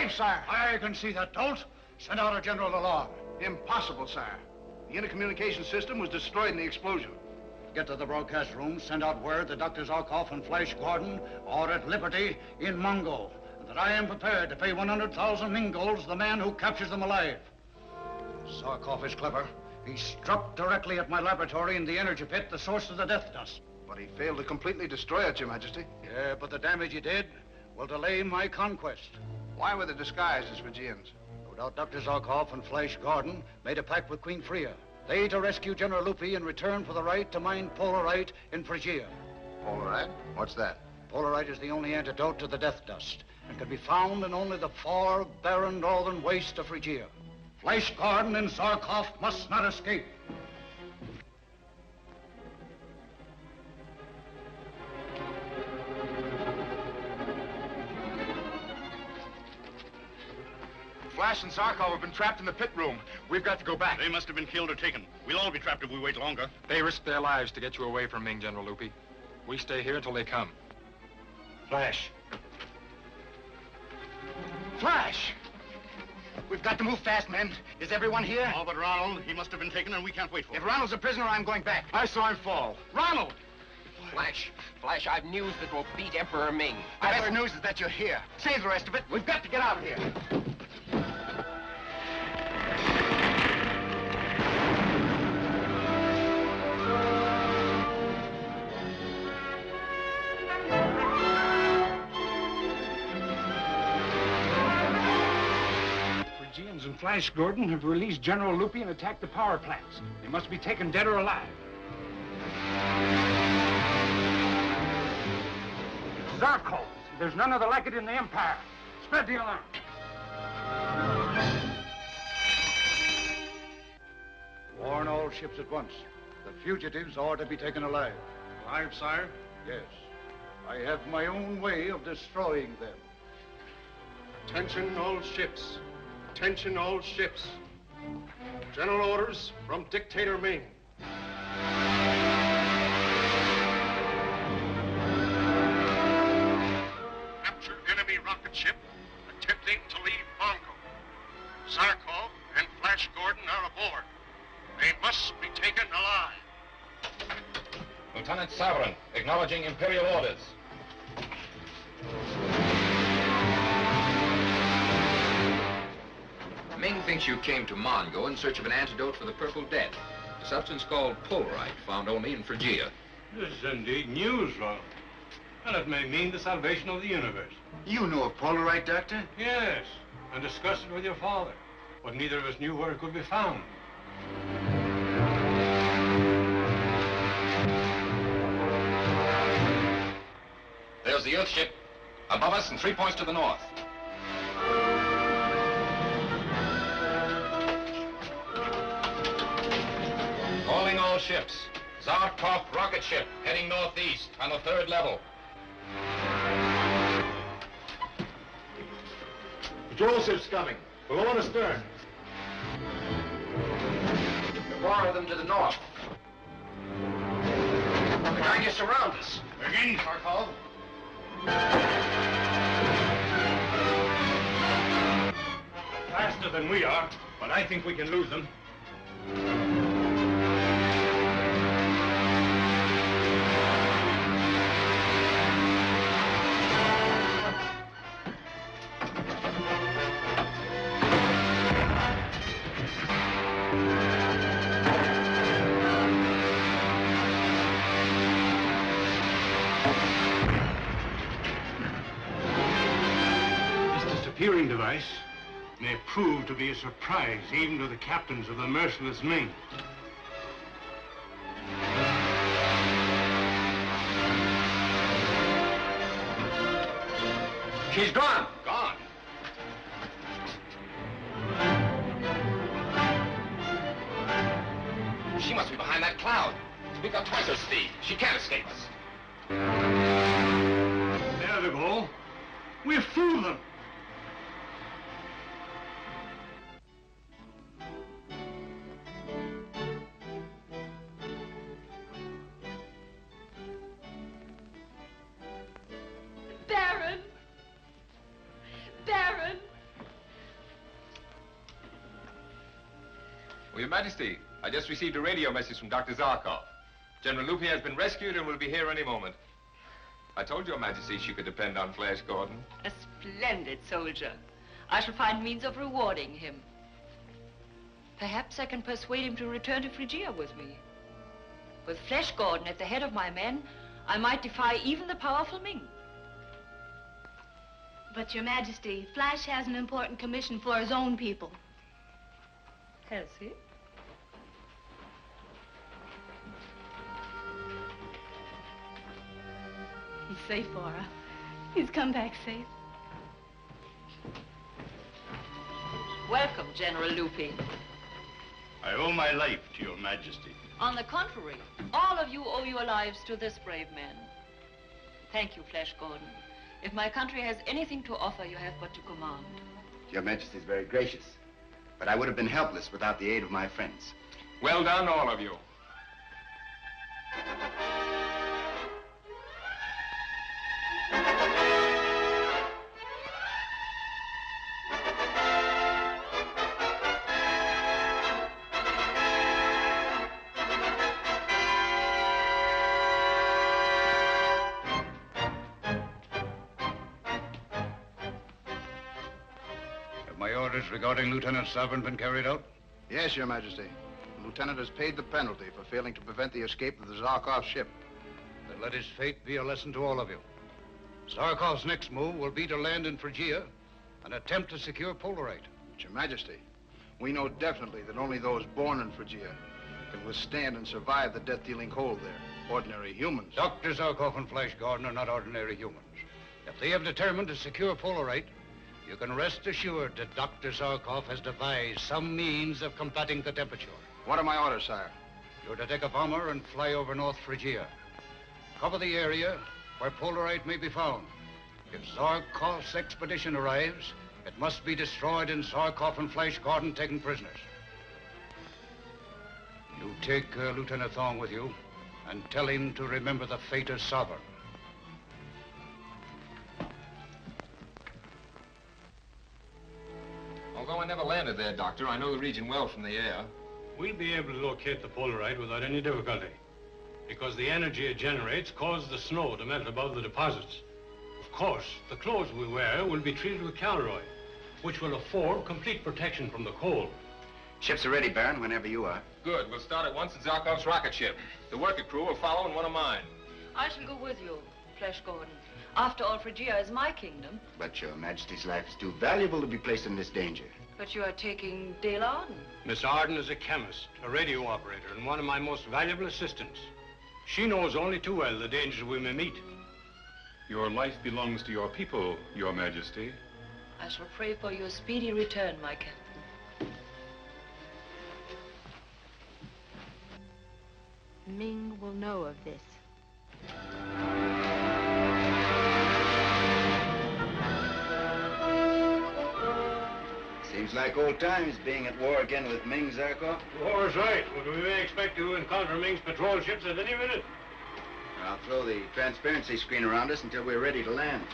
safe, sire. I can see that, Dolt. Send out a general alarm. Impossible, sire. The intercommunication system was destroyed in the explosion. Get to the broadcast room, send out word that Dr. Zarkov and Flash Gordon are at liberty in Mongo, and that I am prepared to pay 100,000 Ming golds to the man who captures them alive. Zarkov is clever. He struck directly at my laboratory in the energy pit, the source of the death dust. But he failed to completely destroy it, Your Majesty. Yeah, but the damage he did will delay my conquest. Why were they disguised as Phrygians? No doubt Dr. Zarkov and Flash Gordon made a pact with Queen Friia. They to rescue General Lupi in return for the right to mine Polarite in Frigia. Polarite? What's that? Polarite is the only antidote to the death dust and can be found in only the far, barren northern waste of Frigia. Flash Gordon and Zarkov must not escape. Flash and Zarkov have been trapped in the pit room. We've got to go back. They must have been killed or taken. We'll all be trapped if we wait longer. They risked their lives to get you away from Ming, General Lupi. We stay here till they come. Flash. Flash! We've got to move fast, men. Is everyone here? All but Ronald. He must have been taken, and we can't wait for him. If Ronald's a prisoner, I'm going back. I saw him fall. Ronald! Flash, I've news that will beat Emperor Ming. The best news is that you're here. Save the rest of it. We've got to get out of here. Phrygians and Flash Gordon have released General Lupi and attacked the power plants. They must be taken dead or alive. Zarkov, there's none other like it in the Empire. Spread the alarm. Warn all ships at once. The fugitives are to be taken alive. Alive, sire? Yes. I have my own way of destroying them. Attention all ships. Attention all ships. General orders from Dictator Ming. Captured enemy rocket ship attempting to leave Mongo. Zarkov and Flash Gordon are aboard. They must be taken alive. Lieutenant Savarin, acknowledging Imperial orders. Ming thinks you came to Mongo in search of an antidote for the Purple Death, a substance called Polarite, found only in Phrygia. This is indeed news, Ronald. And it may mean the salvation of the universe. You know of Polarite, Doctor? Yes, and discussed it with your father. But neither of us knew where it could be found. There's the Earth ship. Above us and 3 points to the north. Calling all ships. Zarkov rocket ship heading northeast on the 3rd level. Patrol ship's coming. Below and astern. 4 of them to the north. They're trying to surround us. Begin, Zarkov. Faster than we are, but I think we can lose them. Hearing device may prove to be a surprise even to the captains of the merciless Ming. She's gone. Gone. She must be behind that cloud. We've got twice her speed. She can't escape us. There they go. We've fooled them. Baron! Baron! Your Majesty, I just received a radio message from Dr. Zarkov. General Lupin has been rescued and will be here any moment. I told Your Majesty she could depend on Flash Gordon. A splendid soldier. I shall find means of rewarding him. Perhaps I can persuade him to return to Frigia with me. With Flash Gordon at the head of my men, I might defy even the powerful Ming. But, Your Majesty, Flash has an important commission for his own people. Has he? He's safe, Laura. He's come back safe. Welcome, General Lupin. I owe my life to Your Majesty. On the contrary, all of you owe your lives to this brave man. Thank you, Flash Gordon. If my country has anything to offer, you have but to command. Your Majesty is very gracious, but I would have been helpless without the aid of my friends. Well done, all of you. My orders regarding Lieutenant Sovereign been carried out? Yes, Your Majesty. The lieutenant has paid the penalty for failing to prevent the escape of the Zarkov ship. Then let his fate be a lesson to all of you. Zarkov's next move will be to land in Frigia and attempt to secure Polarite. But, Your Majesty, we know definitely that only those born in Frigia can withstand and survive the death-dealing cold there. Ordinary humans. Dr. Zarkov and Flash Gordon are not ordinary humans. If they have determined to secure Polarite, you can rest assured that Dr. Zarkov has devised some means of combating the temperature. What are my orders, sire? You're to take a bomber and fly over North Frigia. Cover the area where Polarite may be found. If Zarkov's expedition arrives, it must be destroyed and Zarkov and Flash Gordon taken prisoners. You take Lieutenant Thong with you and tell him to remember the fate of Sovereign. Although I never landed there, Doctor, I know the region well from the air. We'll be able to locate the Polarite without any difficulty, because the energy it generates causes the snow to melt above the deposits. Of course, the clothes we wear will be treated with caloroid, which will afford complete protection from the cold. Ships are ready, Baron, whenever you are. Good. We'll start at once in Zarkov's rocket ship. The worker crew will follow in one of mine. I shall go with you, Flash Gordon. After all, Frigia is my kingdom. But Your Majesty's life is too valuable to be placed in this danger. But you are taking Dale Arden. Miss Arden is a chemist, a radio operator, and one of my most valuable assistants. She knows only too well the dangers we may meet. Your life belongs to your people, Your Majesty. I shall pray for your speedy return, my captain. Ming will know of this. Seems like old times being at war again with Ming, Zarkov. War's right. But we may expect to encounter Ming's patrol ships at any minute. I'll throw the transparency screen around us until we're ready to land.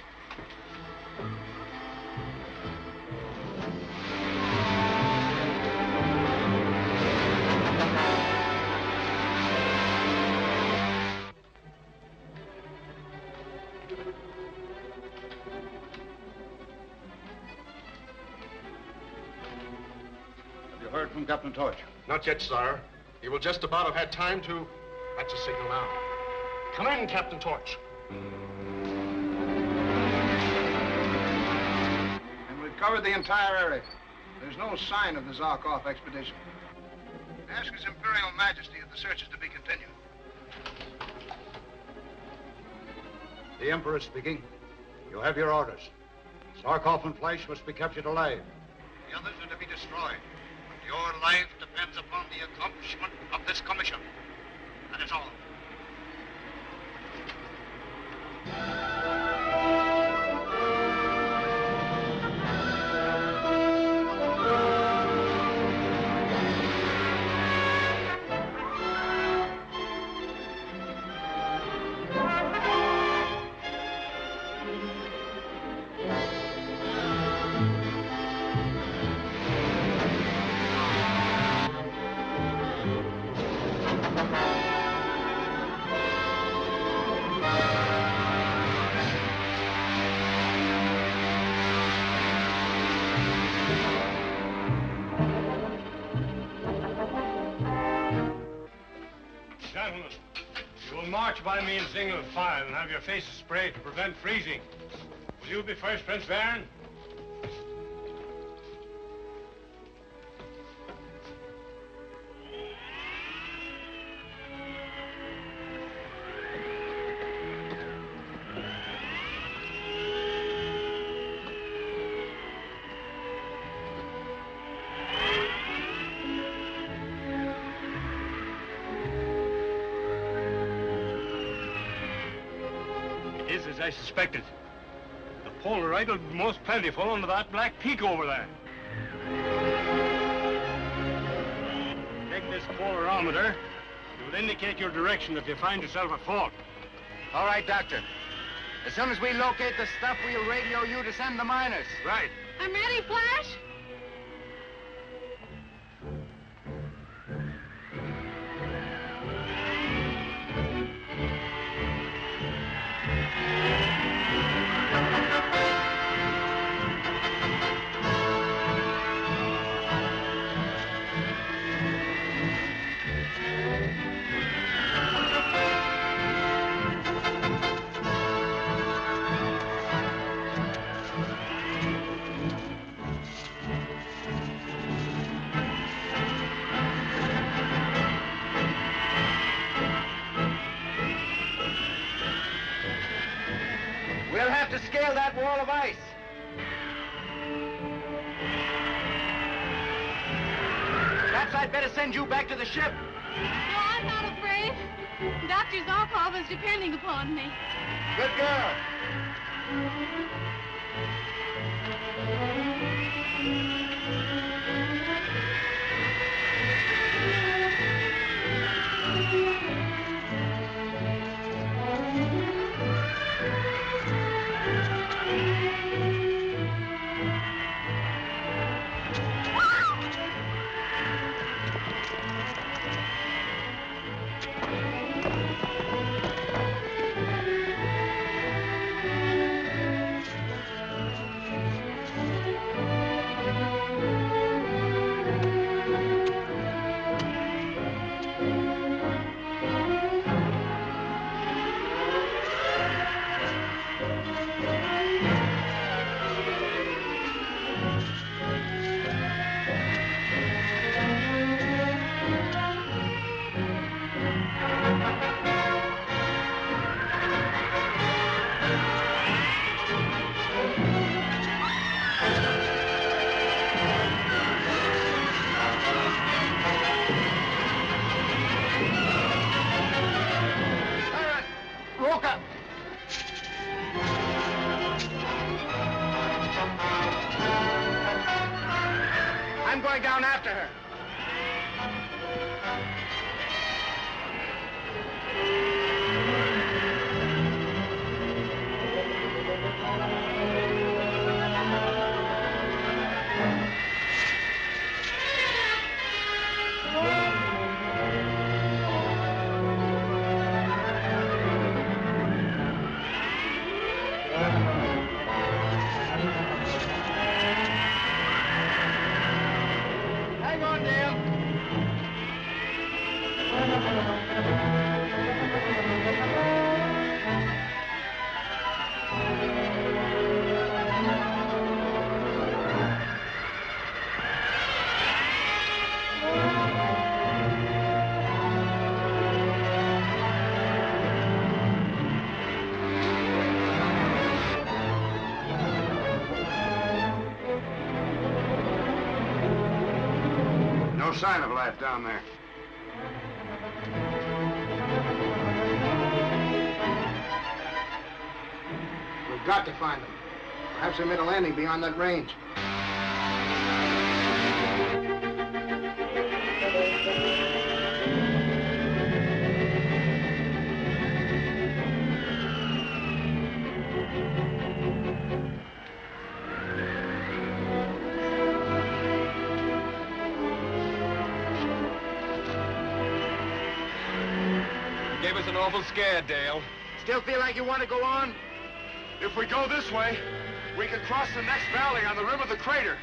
Heard from Captain Torch? Not yet, sire. He will just about have had time to... That's a signal now. Come in, Captain Torch. And we've covered the entire area. There's no sign of the Zarkov expedition. Ask His Imperial Majesty if the search is to be continued. The Emperor speaking. You have your orders. Zarkov and Flash must be captured alive. The others are to be destroyed. Your life depends upon the accomplishment of this commission. That is all. march by me in single file and have your faces sprayed to prevent freezing. Will you be first, Prince Baron? It is as I suspected. The Polarite will be most plentiful under that black peak over there. Take this polarimeter. It will indicate your direction if you find yourself at fault. All right, Doctor. As soon as we locate the stuff, we'll radio you to send the miners. Right. I'm ready, Flash. We'll have to scale that wall of ice. Perhaps I'd better send you back to the ship. No, I'm not afraid. Dr. Zarkov is depending upon me. Good girl. I'm going down after her. Hang on, Dale. No sign of life down there. We've got to find them. Perhaps they made a landing beyond that range. Gave us an awful scare, Dale. Still feel like you want to go on? If we go this way, we can cross the next valley on the rim of the crater.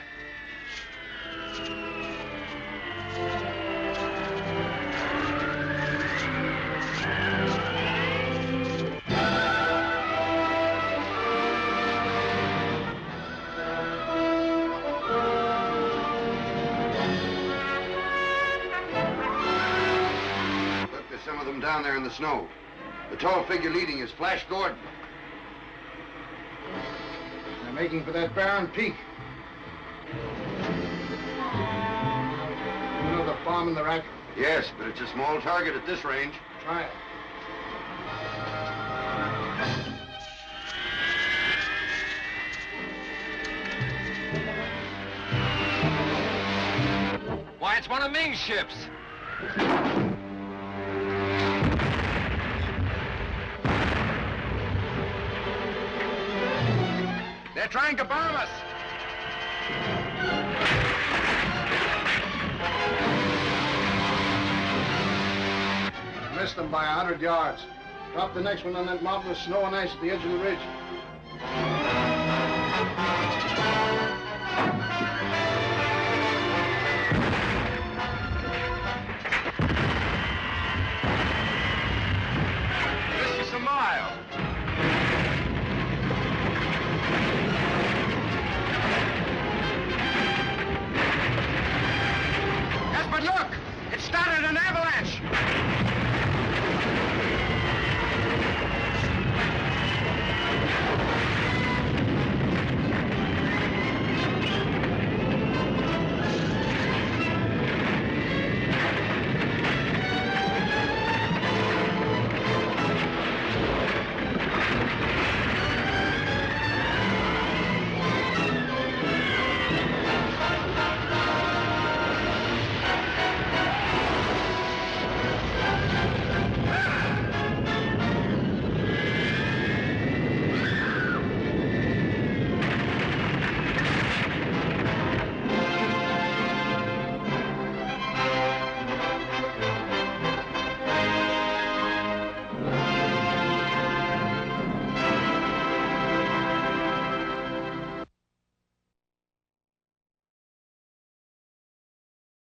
down there in the snow. The tall figure leading is Flash Gordon. They're making for that barren peak. You know the bomb in the rack? Yes, but it's a small target at this range. Try it. Why, it's one of Ming's ships. They're trying to bomb us. Missed them by 100 yards. Drop the next one on that mountain of snow and ice at the edge of the ridge.